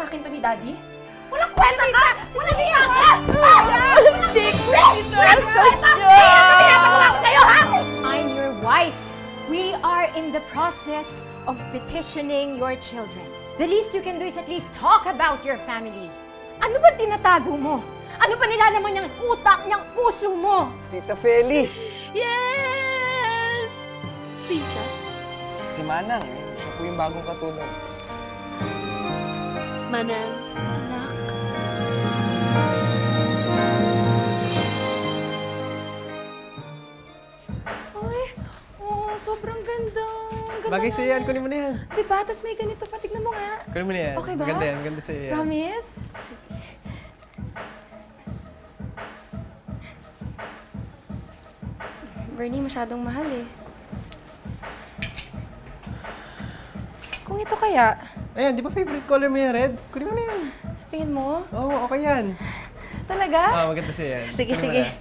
sa akin to ni Daddy? Walang kwenta ka! Walang hiya ka! Hindi ko sinasadya! Pinapagawa ko sa'yo, ha? I'm your wife. We are in the process of petitioning your children. The least you can do is at least talk about your family. Ano ba tinatago mo? Ano ba nilalaman niyang utak niyang puso mo? Tita Feli! Yes! Si siya? Si Manang, siya po yung bagong katulong. Manang, Ay, oh, sobrang ganda. Ang ganda Bagay nga sa'yo yan, kunin mo na yan. Diba? Tapos may ganito pa. Tignan mo nga. Kunin mo na yan. Okay ba? Maganda yan, maganda sa'yo yan. Promise? Bernie, masyadong mahal eh. Kung ito kaya, Ayan, di ba favorite color mo yan, red? Kunin mo na yan. sa tingin mo? Oo, okay yan. Talaga? Maganda sa'yo yan. Sige, Kunin mo sige. na.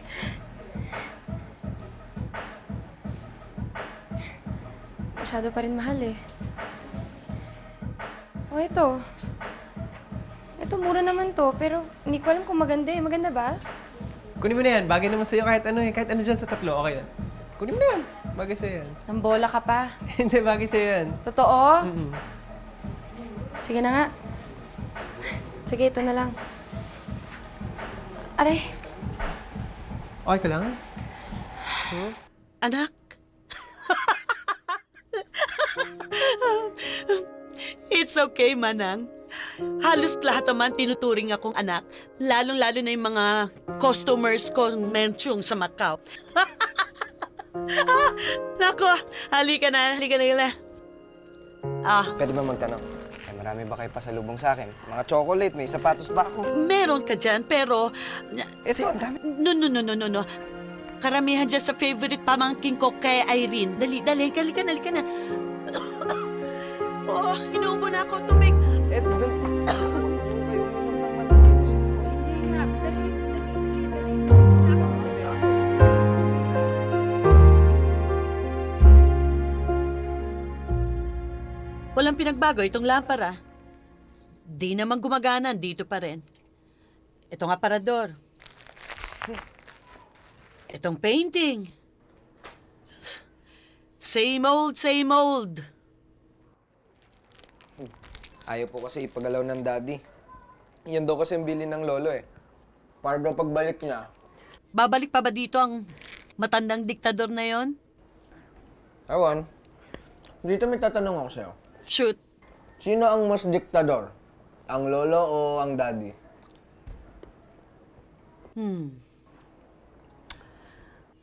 Masyado pa rin mahal eh. O ito. Ito, mura naman to. Pero hindi ko alam kung maganda eh. Maganda ba? Kunin mo na yan. Bagay naman sa'yo kahit ano eh. Kahit ano dyan sa tatlo, okay yan. Kunin mo na yan. Bagay sa'yo yan. Nambola ka pa. Hindi, bagay sa'yo yan. Totoo? Mm-mm. Sige na nga. Sige, ito na lang. Aray. Okay ka lang? anak. It's okay, Manang. Halos lahat naman tinuturing akong anak, lalong-lalo na yung mga customers ko mensyong sa Macau. Nako, halika na. Pwede ba magtanong? Ay, marami ba kayo pasalubong sa akin? Mga chocolate, may sapatos ba ako? Meron ka dyan, pero... Ito, ang dami. No. Karamihan dyan sa favorite pamangkin ko kay Irene. Dali, halika na. Oh, inuubo na ako, tubig. Ito, doon. Huwag kayo uminom ng malamig. Sige po. Hindi nga, dali. Walang pinagbago itong lampara. Di naman gumagana, dito pa rin. Ito nga parador. Itong painting. Same old. Ayaw po kasi ipagalaw ng daddy. Yan daw kasi ang bili ng lolo eh. Para daw pagbalik niya. Babalik pa ba dito ang matandang diktador na yon? Ewan, dito may tatanong ako sa'yo. Shoot. Sino ang mas diktador? Ang lolo o ang daddy?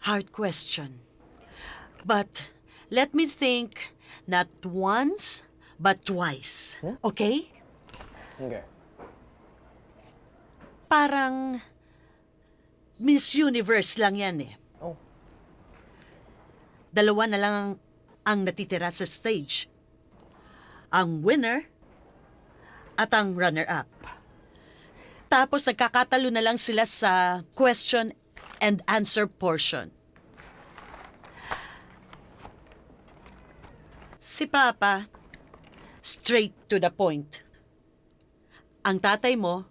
Hard question. But let me think not once, but twice. Okay? Okay. Parang Miss Universe lang yan eh. Oh. Dalawa na lang ang natitira sa stage. Ang winner at ang runner-up. Tapos nagkakatalo na lang sila sa question and answer portion. Si Papa, straight to the point. Ang tatay mo,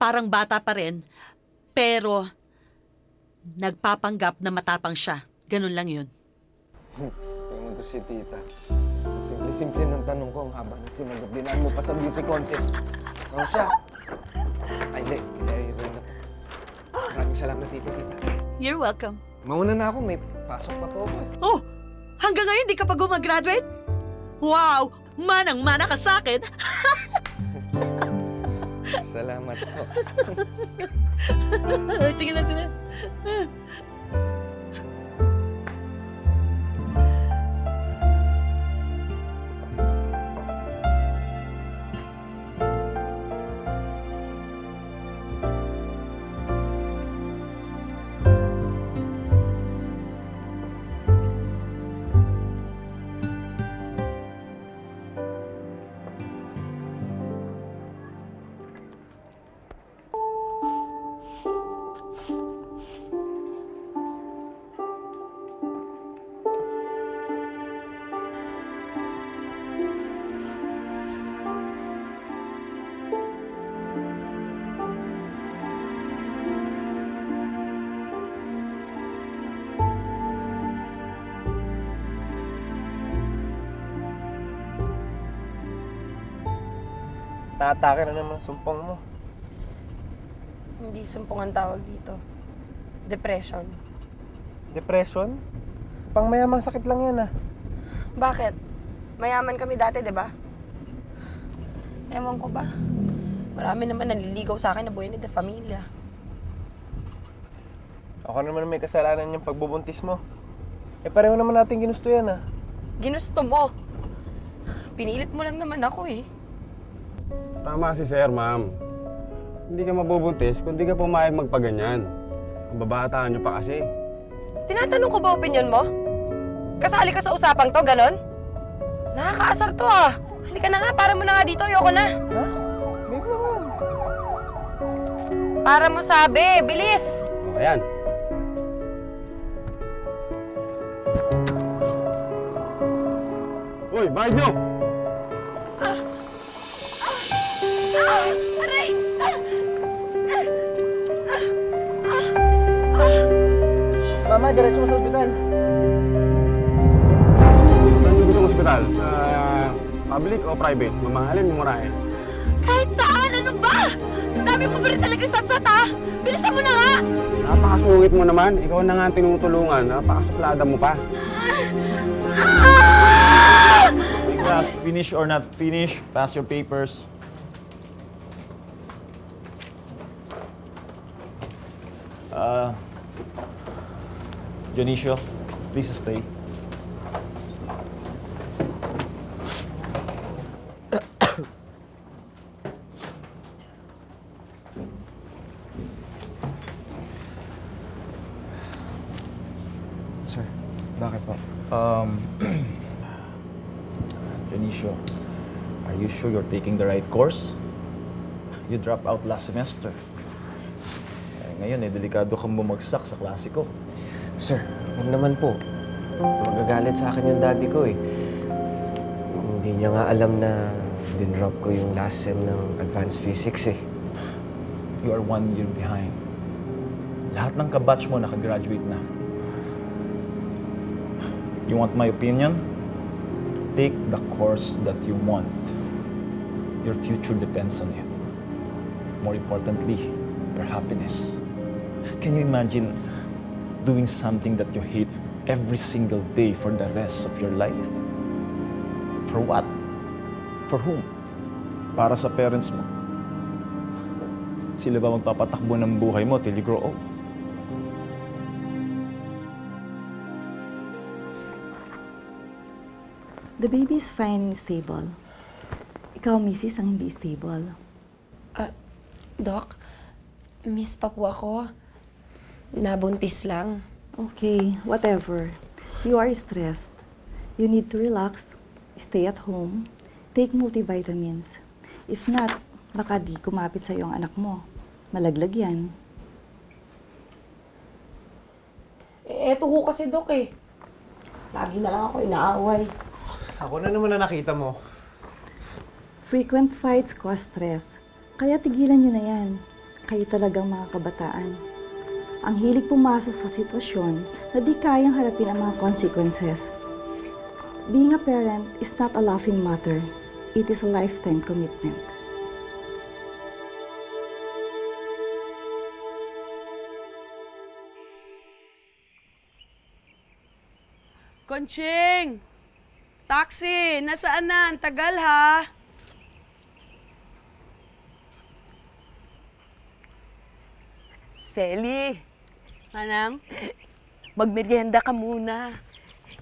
parang bata pa rin, pero nagpapanggap na matapang siya. Ganun lang yun. Tingnan to si tita. Simple-simple ng tanong ko ang haba na sinagot. Dinaan mo pa sa beauty contest. Ano siya? Ay, hindi. Ito na to. Maraming salamat dito, tita. You're welcome. Mauna na ako. May pasok pa po ako eh. Oh, hanggang ngayon di ka pa gumagraduate? Wow, manang-mana ka sa akin. Salamat po. Sige na. Naatake na naman ang sumpong mo. Hindi sumpong ang tawag dito. Depression. Depression? Pang mayamang sakit lang yan ah. Bakit? Mayaman kami dati, di ba? Ewan ko ba? Marami naman naliligaw sa akin na buhay ni De Familia. Ako naman may kasalanan yung pagbubuntis mo. Eh pareho naman natin ginusto yan ah. Ginusto mo. Pinilit mo lang naman ako eh. Tama si Sir, ma'am. Hindi ka mabubuntis kung di ka pumayag magpaganyan. Ang babataan niyo pa kasi. Tinatanong ko ba opinion mo? Kasali ka sa usapang to, ganon? Nakakaasar to ah. Halika na nga, para mo na nga dito, ayoko na. Ha? Babe naman. Para mo sabi, bilis! O, ayan. Uy, bayad niyo! Aray! Mama, diretso mo sa ospital. Saan niyo gusto ng ospital? Sa public o private? Mamahalin, mumurahin. Kahit saan, ano ba? Ang dami mo ba rin talagang satsat ha? Bilisan mo na nga! Napakasungit mo naman. Ikaw na nga ang tinutulungan. Napakasuplada mo pa. Hey class, finish or not finish, pass your papers. Dionisio, please stay. Sir, bakit po? Dionisio, are you sure you're taking the right course? You dropped out last semester. Ngayon, delikado kang bumagsak sa klase ko. Sir, huwag naman po. Magagalit sa akin yung daddy ko eh. Hindi niya nga alam na dinrop ko yung last sem ng advanced physics eh. You are 1 year behind. Lahat ng kabatch mo nakagraduate na. You want my opinion? Take the course that you want. Your future depends on it. More importantly, your happiness. Can you imagine doing something that you hate every single day for the rest of your life? For what? For whom? Para sa parents mo? Sila ba magpapatakbo ng buhay mo till you grow old? The baby is fine and stable. Ikaw, Mrs., ang hindi stable. Doc, miss pa po ako. Nabuntis lang. Okay, whatever. You are stressed. You need to relax, stay at home, take multivitamins. If not, baka di kumapit sa ang anak mo. Malaglag yan. Eto ho kasi, Doc eh. Lagi na lang ako inaaway. Ako na naman na nakita mo. Frequent fights cause stress. Kaya tigilan nyo na yan. Kayo talagang mga kabataan. Ang hilig pumasok sa sitwasyon na di kayang harapin ang mga consequences. Being a parent is not a laughing matter. It is a lifetime commitment. Konching! Taxi! Nasaan na? Ang tagal ha? Selly, Manang? magmerienda ka muna.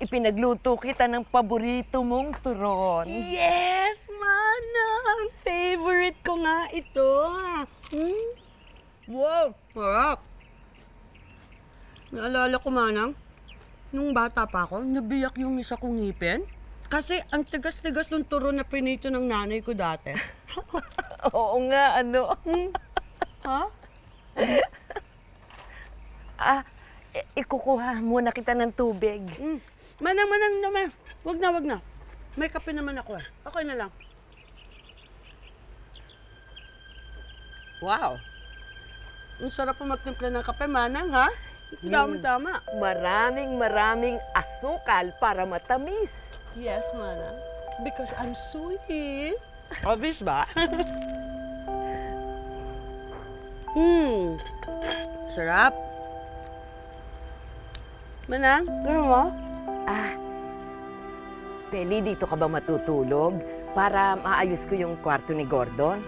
Ipinagluto kita ng paborito mong turon. Yes, Manang! Favorite ko nga ito. Wow! Sarap! Naalala ko, Manang, nung bata pa ako, nabiyak yung isa kong ngipin. Kasi ang tigas-tigas ng turon na pinito ng nanay ko dati. Oo nga, ano? Ha? Ikukuha muna kita ng tubig. Manang, naman. Wag na. May kape naman ako eh. Okay na lang. Wow! Ang sarap po magtimpla ng kape, Manang, ha? Tama. Maraming asukal para matamis. Yes, Manang. Because I'm sweet. Obvious ba? Sarap. Manang, gano'n mo? Peli, dito ka ba matutulog? Para maayos ko yung kwarto ni Gordon?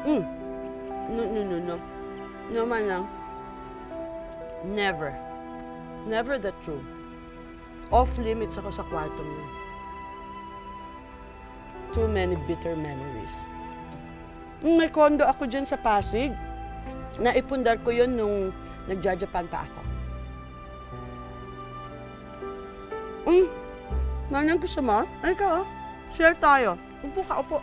No. No, Manang. Never. Never that true. Off limits ako sa kwarto mo. Too many bitter memories. May kondo ako dyan sa Pasig. Naipundar ko yun nung nagja-Japan pa ako. Manang, gusto mo? Ay ka, share tayo. Upo ka, upo.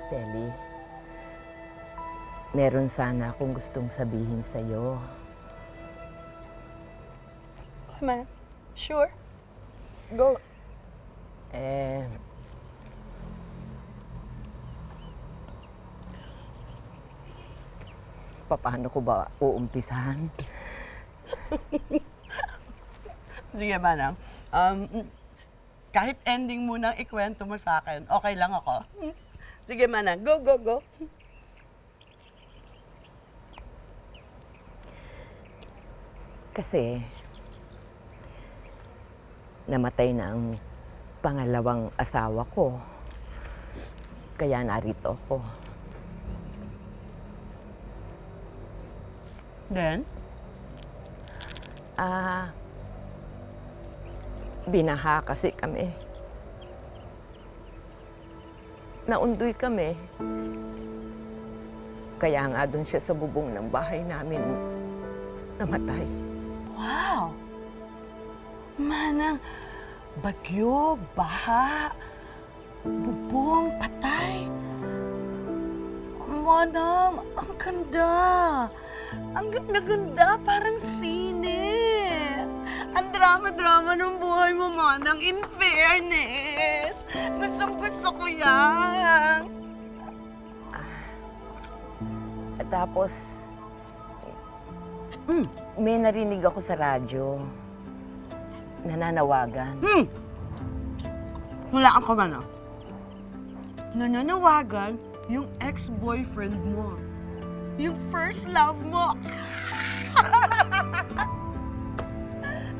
Peli, meron sana akong gustong sabihin sa'yo. Manang, sure. Go. Paano ko ba uumpisahan? Sige, Manang. Kahit ending mo nang ikwento mo sa akin, okay lang ako. Sige, Manang. Go, go, go. Kasi namatay na ang pangalawang asawa ko. Kaya narito ako. Then? Binaha kasi kami. Naundoy kami. Kaya nga doon siya sa bubong ng bahay namin namatay. Wow! Manang, bagyo, baha, bubong, patay. Manang, ang ganda. Ang ganda-ganda, parang sine. Ang drama-drama ng buhay mo, Manang, in fairness. Gustong-gusto ko yan. At tapos, may narinig ako sa radyo. Nananawagan. Hulaan ko, Manang. Nananawagan yung ex-boyfriend mo. Yung first love mo.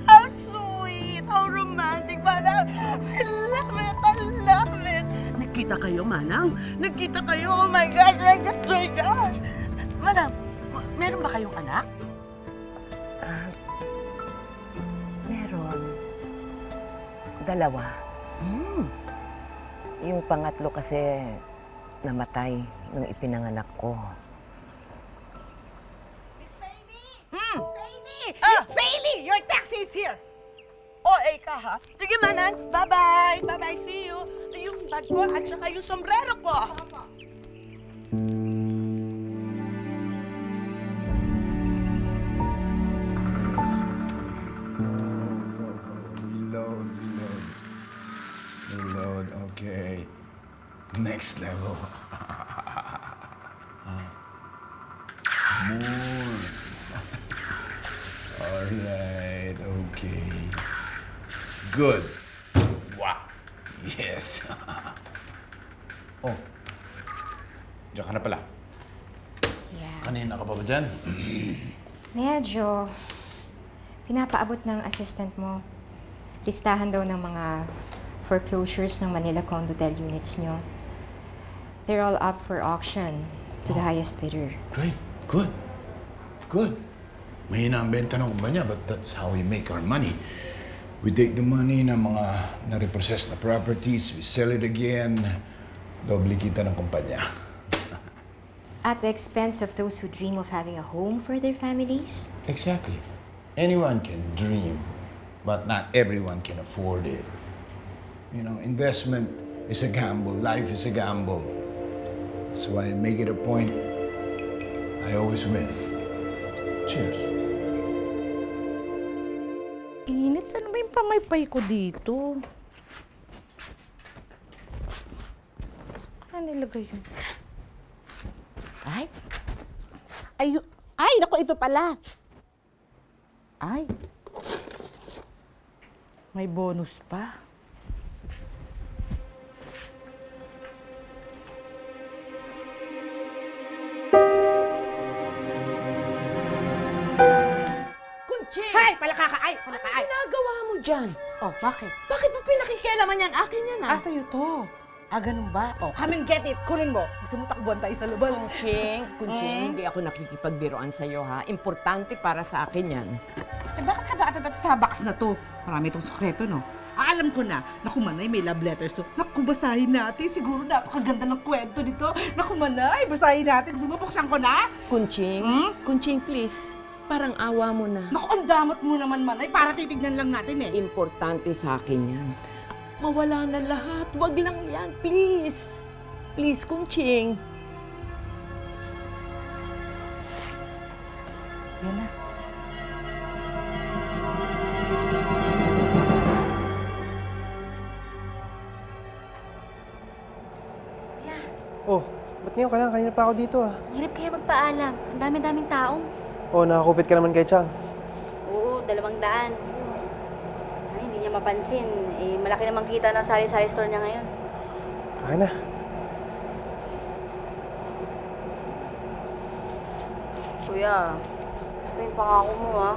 How sweet! How romantic! Manang, I love it! I love it! Nagkita kayo, Manang? Nagkita kayo? Oh my gosh! My gosh! My gosh! Manang, meron ba kayong anak? Meron. Dalawa. Yung pangatlo kasi namatay nung ipinanganak ko. Miss Bailey! Your taxi is here! OA ka, ha? Sige, Manang. Bye-bye! Bye-bye! See you! Yung bag ko at saka yung sombrero ko. Reload, okay. Next level. More. Alright, okay. Good. Wow. Yes. Oh. Diyan ka na pala. Yeah. Kanina ka pa ba dyan? Medyo. Pinapaabot ng assistant mo. Listahan daw ng mga foreclosures ng Manila Condotel units nyo. They're all up for auction to the highest bidder. Great. Good. Good. Mahina ang benta ng kumpanya, but that's how we make our money. We take the money ng mga na-reprocess na properties, we sell it again, doble kita ng kumpanya. At the expense of those who dream of having a home for their families? Exactly. Anyone can dream, but not everyone can afford it. You know, investment is a gamble, life is a gamble. That's why I make it a point, I always win. Cheers. Init, saan ba yung pamaypay ko dito? Ano nilagay yun? Ay. Ay, naku, ito pala. Ay. May bonus pa. Kunching! Hay! Palakaay! Palakaay! Ano ginagawa mo dyan? Oh, bakit? Bakit mo pinakikialaman yan? Akin yan Ah, sa'yo to. Ah, ganun ba? Oh, come and get it. Kunin mo. Gusto mo takbuhan tayo sa labas. Kunching, hindi ako nakikipagbiroan sa'yo ha. Importante para sa akin yan. Eh, bakit ka ba at Starbucks na to? Marami itong sekreto, no? Alam ko na. Naku, Manay, may love letters to. Naku, basahin natin. Siguro napakaganda ng kwento nito. Naku, Manay, basahin natin. Gusto mo, buksan ko na? Kunching, Kunching, please. Parang awa mo na. Naku, ang damot mo naman, Manay. Para titignan lang natin eh. Importante sa akin yan. Mawala na lahat. Wag lang yan, please. Please, Kunching. Yan na. Oh, ba't ngayon ka lang? Kanina pa ako dito ah. Hirap kaya magpaalam. Ang dami-daming taong. Oh, nakakupit ka naman kay Chang. Oo, 200. Sana hindi niya mapansin. Eh, malaki namang kita ng sari-sari store niya ngayon. Akin na. Kuya, gusto yung pangako mo ha.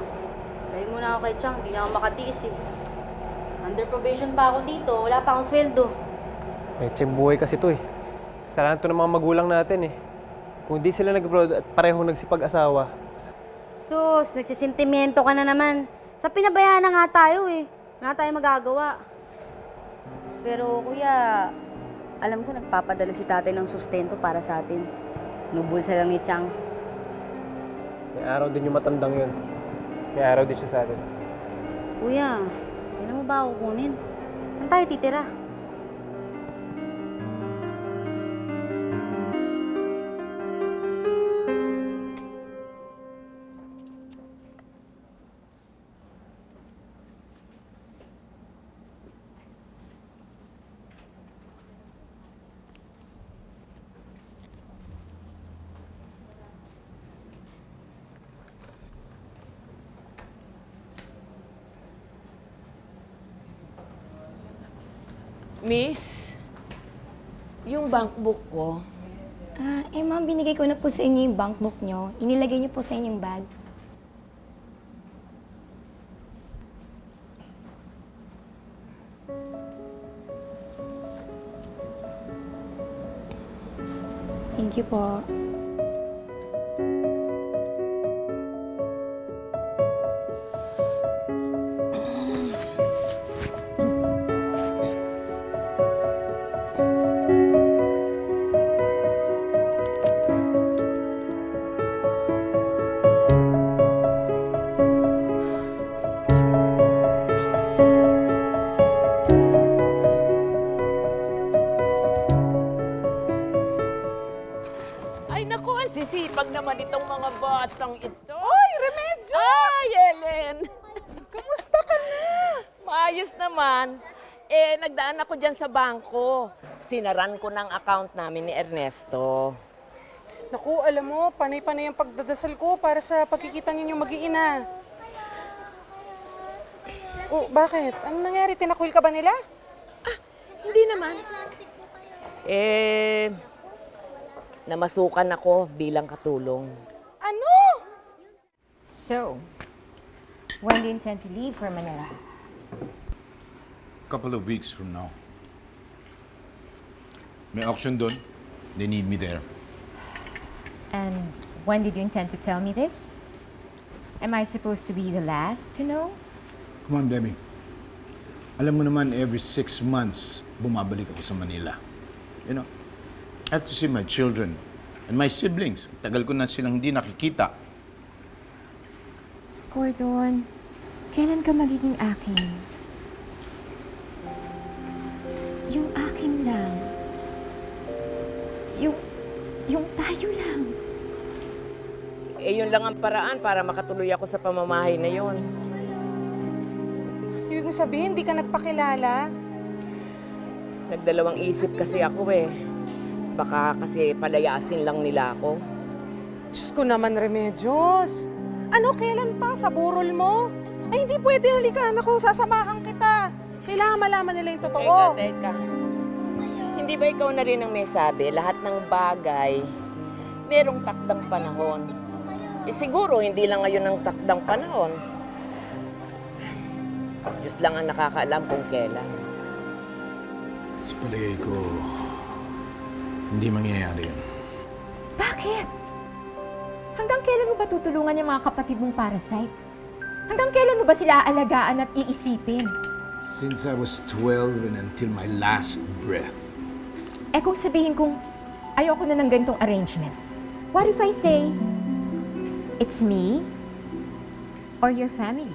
Dahil mo na ako kay Chang, hindi na ako makatiis eh. Under probation pa ako dito, wala pa akong sweldo. Eh, check buhay kasi to eh. Kasalanan to ng mga magulang natin eh. Kung di sila nag-abroad at parehong nagsipag-asawa. Sus, nagsisentimento ka na naman. Sa pinabayaan na nga tayo eh. Wala tayong magagawa. Pero kuya, alam ko nagpapadala si tatay ng sustento para sa atin. Nubulsa lang ni Chang. May araw din yung matandang yun. May araw din siya sa atin. Kuya, kailan mo ba ako kunin? Saan tayo titira? Miss, yung bankbook ko, Ma'am, binigay ko na po sa inyo yung bankbook nyo. Inilagay niyo po sa inyong bag. Thank you po. ay naku, ang sisipag naman itong mga batang ito. Ay, Remedios! Ay, Ellen! Kamusta ka na? Maayos naman. Eh, nagdaan ako dyan sa bangko. Sinaran ko ng account namin ni Ernesto. Naku, alam mo, panay-panay ang pagdadasal ko para sa pagkikita ninyong mag-iina. Oh, bakit? Anong nangyari? Tinakwil ka ba nila? Hindi naman. Eh, namasukan ako bilang katulong. Ano? So, when do you intend to leave for Manila? Couple of weeks from now. May auction doon. They need me there. And when did you intend to tell me this? Am I supposed to be the last to know? Come on, Demi. Alam mo naman, every 6 months, bumabalik ako sa Manila. You know, I have to see my children and my siblings. Tagal ko na silang hindi nakikita. Gordon, kailan ka magiging akin? Yung akin lang. Yung tayo lang. Eh, yun lang ang paraan para makatuloy ako sa pamamahay na yun. Ibig sabihin, hindi ka nagpakilala? Nagdalawang isip kasi ako eh. Baka kasi palayasin lang nila ako. Diyos ko naman, Remedios. Ano, kailan pa? Sa burol mo? Ay, hindi pwede. Halika, anak ko. Sasamahan kita. Kailangan malaman nila yung totoo. Teka. Hindi ba ikaw na rin ang may sabi, lahat ng bagay, merong takdang panahon. Eh siguro, hindi lang ngayon ang takdang panahon. Diyos lang ang nakakaalam kung kailan. Sa palagay ko, hindi mangyayari yun. Bakit? Hanggang kailan mo ba tutulungan yung mga kapatid mong parasite? Hanggang kailan mo ba sila aalagaan at iisipin? Since I was 12 and until my last breath. Eh kung sabihin kong ayoko na ng ganitong arrangement, what if I say, it's me or your family?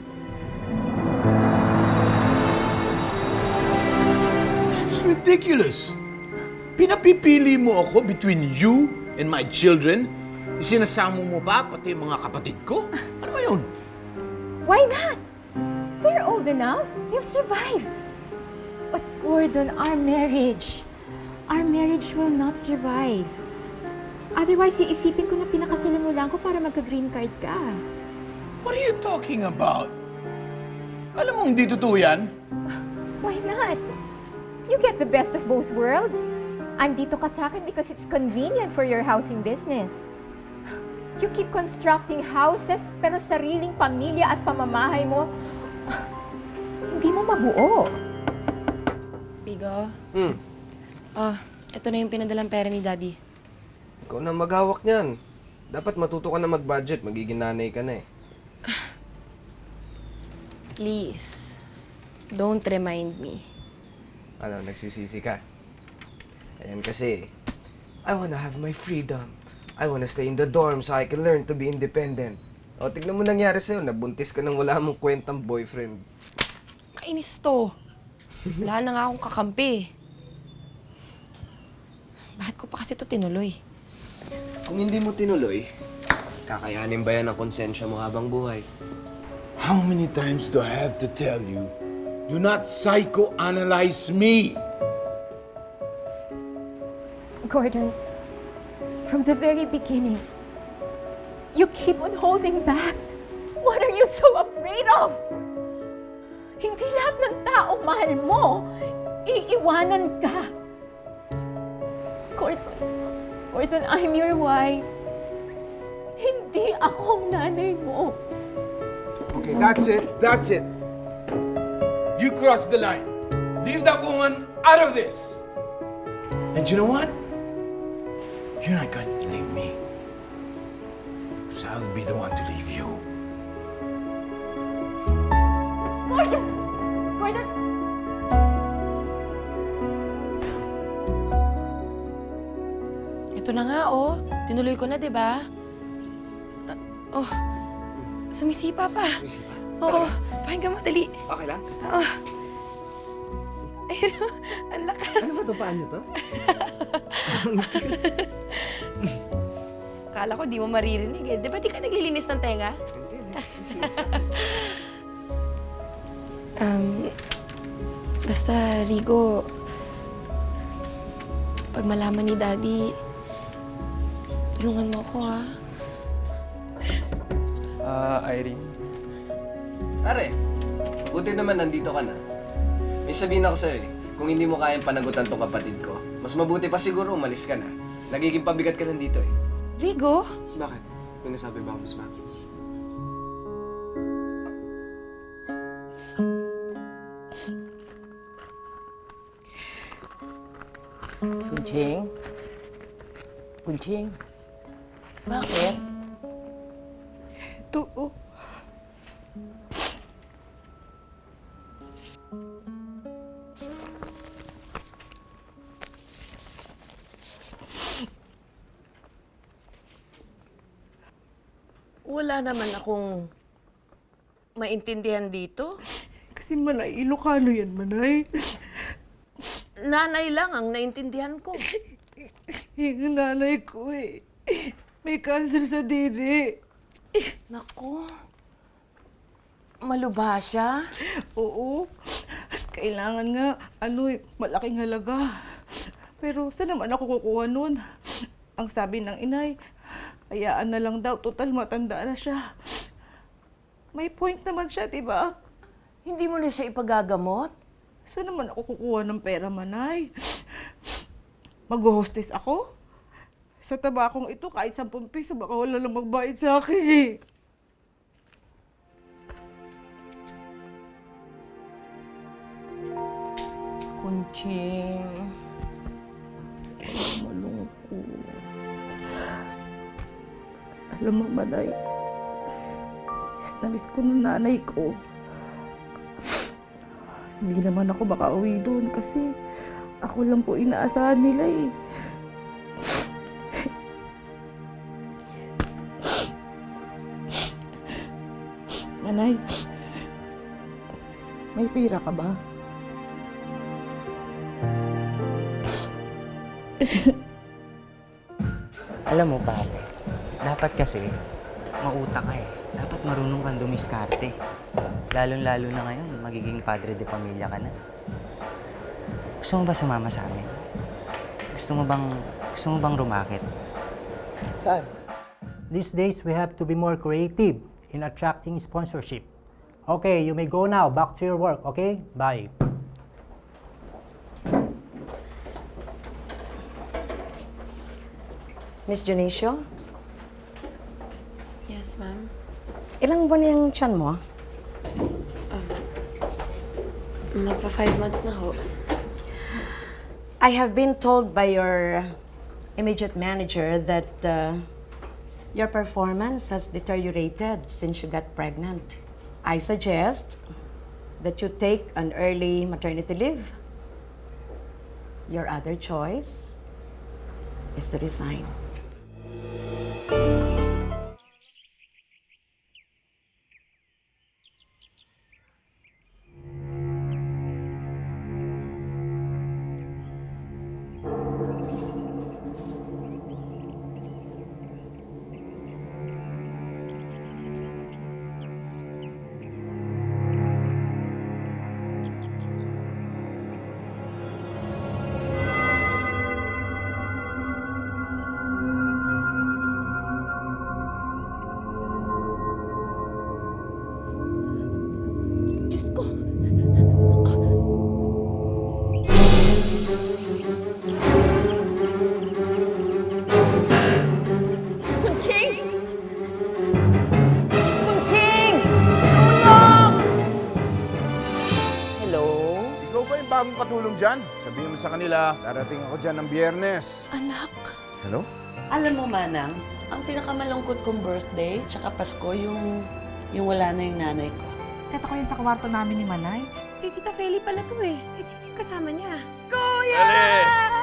That's ridiculous. Pinapipili mo ako between you and my children? Isinasamo mo ba pati mga kapatid ko? Ano ba yun? Why not? They're old enough. You'll survive. But Gordon, our marriage will not survive. Otherwise, iisipin ko na pinakasalan mo lang ko para magka-green card ka. What are you talking about? Alam mo hindi totoo yan? Why not? You get the best of both worlds. Andito ka sa akin because it's convenient for your housing business. You keep constructing houses pero sariling pamilya at pamamahay mo, hindi mo mabuo. Bigo? Ito na yung pinadalang pera ni Daddy. Ikaw na maghawak niyan. Dapat matuto ka na mag-budget. Magiging nanay ka na eh. Please, don't remind me. Ano, nagsisisi ka? Ayan kasi, I wanna have my freedom. I wanna stay in the dorm so I can learn to be independent. O, tignan mo nangyari sa'yo. Nabuntis ka nang wala mong kwentang boyfriend. Kainis to. Wala na nga akong kakampi. Bakit ko pa kasi to tinuloy? Kung hindi mo tinuloy, kakayanin ba yan ang konsensya mo habang buhay? How many times do I have to tell you, do not psychoanalyze me? Gordon, from the very beginning, you keep on holding back. What are you so afraid of? Hindi lahat ng taong mahal mo, iiwanan ka. Gordon, I'm your wife. Hindi akong nanay mo. Okay, that's it. That's it. You crossed the line. Leave that woman out of this. And you know what? You're not going to leave me. Because I'll be the one to leave you. Gordon! Gordon! Ito na nga, oh. Tinuloy ko na, di ba? Sumisipa pa. Sumisipa? Oo. Pakinggan mo, dali. Okay lang? Oo. Ayun, ang lakas. Ano ba ito? Paano to? Kala ko di mo maririnig eh. Di ba di ka naglilinis ng tenga? Basta, Rigo, pag malaman ni Daddy, tulungan mo ako, ha? Irene. Pare, buti naman nandito ka na. May sabihin ako sa'yo eh. Kung hindi mo kayang panagutan tong kapatid ko, mas mabuti pa siguro umalis ka na. Nagiging pabigat ka lang dito eh. Rigo? Bakit? May nasabi ba ako mas bakit? Kunching? Kunching? Bakit? Ito, Wala naman akong maintindihan dito. Kasi Manay, Ilocano yan, Manay. Nanay lang ang naintindihan ko. Yung nanay ko eh. May cancer sa didi. Naku. Malubha siya? Oo. Kailangan nga, malaking halaga. Pero saan naman ako kukuha nun? Ang sabi ng inay, Hayaan na lang daw, total matanda na siya. May point naman siya, di ba? Hindi mo na siya ipagagamot? Saan naman ako kukuha ng pera, Manay? Mag-hostess ako? Sa tabakong ito, kahit 10 piso, baka wala lang magbayad sa akin eh. Kunching. Malungkot. Alam mo, Manay, miss na miss ko ng nanay ko. Hindi naman ako makauwi doon kasi ako lang po inaasahan nila eh. Manay, may pira ka ba? Alam mo pare, dapat kasi mautak ka eh. Dapat marunong kang dumiskarte. Lalo-lalo na ngayon, magiging padre de pamilya ka na. Gusto mo ba sumama sa amin? Gusto mo bang rumakit? Saan? These days, we have to be more creative in attracting sponsorship. Okay, you may go now. Back to your work, okay? Bye. Miss Junicio, Yes, ma'am. ilang buwan na yung tiyan mo? Magpa 5 months na ho. I have been told by your immediate manager that your performance has deteriorated since you got pregnant. I suggest that you take an early maternity leave. Your other choice is to resign. Kunching! Kunching! Tulong! Hello? Ikaw ba yung bagong katulong dyan? Sabihin mo sa kanila, darating ako dyan ng Biyernes. Anak. Hello? Alam mo, Manang, ang pinakamalungkot kong birthday tsaka Pasko yung wala na yung nanay ko. Kata ko yun sa kwarto namin ni Manay. Si Tita Feli pala to eh. Eh, sino yung kasama niya? Kuya!